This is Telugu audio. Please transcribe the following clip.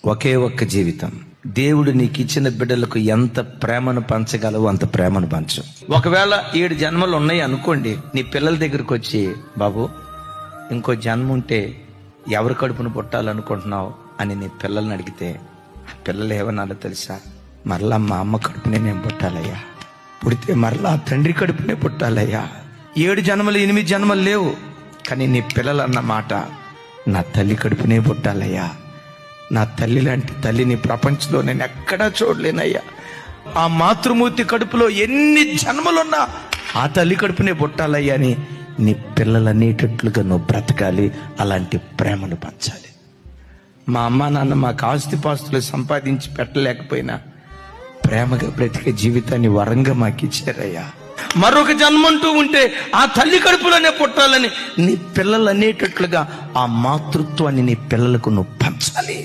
ఒకే ఒక్క జీవితం. దేవుడు నీకు ఇచ్చిన బిడ్డలకు ఎంత ప్రేమను పంచగలవు అంత ప్రేమను పంచు. ఒకవేళ 7 జన్మలు ఉన్నాయి అనుకోండి, నీ పిల్లల దగ్గరకు వచ్చి, బాబు ఇంకో జన్మ ఉంటే ఎవరి కడుపును పుట్టాలనుకుంటున్నావు అని నీ పిల్లల్ని అడిగితే, పిల్లలు ఏమన్నారో తెలుసా? మరలా మా అమ్మ కడుపునే నేను పుట్టాలయ్యా, పుడితే మరలా తండ్రి కడుపునే పుట్టాలయ్యా. 7 జన్మలు 8 జన్మలు లేవు, కానీ నీ పిల్లలు అన్న మాట, నా తల్లి కడుపునే పుట్టాలయ్యా, నా తల్లి లాంటి తల్లిని ప్రపంచంలో నేను ఎక్కడా చూడలేనయ్యా. ఆ మాతృమూర్తి కడుపులో ఎన్ని జన్మలున్నా ఆ తల్లి కడుపునే పుట్టాలయ్యా అని నీ పిల్లలు అనేటట్లుగా నువ్వు బ్రతకాలి. అలాంటి ప్రేమను పంచాలి. మా అమ్మ నాన్న మాకు ఆస్తిపాస్తులు సంపాదించి పెట్టలేకపోయినా ప్రేమగా బ్రతికే జీవితాన్ని వరంగా మాకు ఇచ్చారయ్యా. మరొక జన్మంటూ ఉంటే ఆ తల్లి కడుపులోనే పుట్టాలని నీ పిల్లలు అనేటట్లుగా ఆ మాతృత్వాన్ని నీ పిల్లలకు నువ్వు పంచాలి.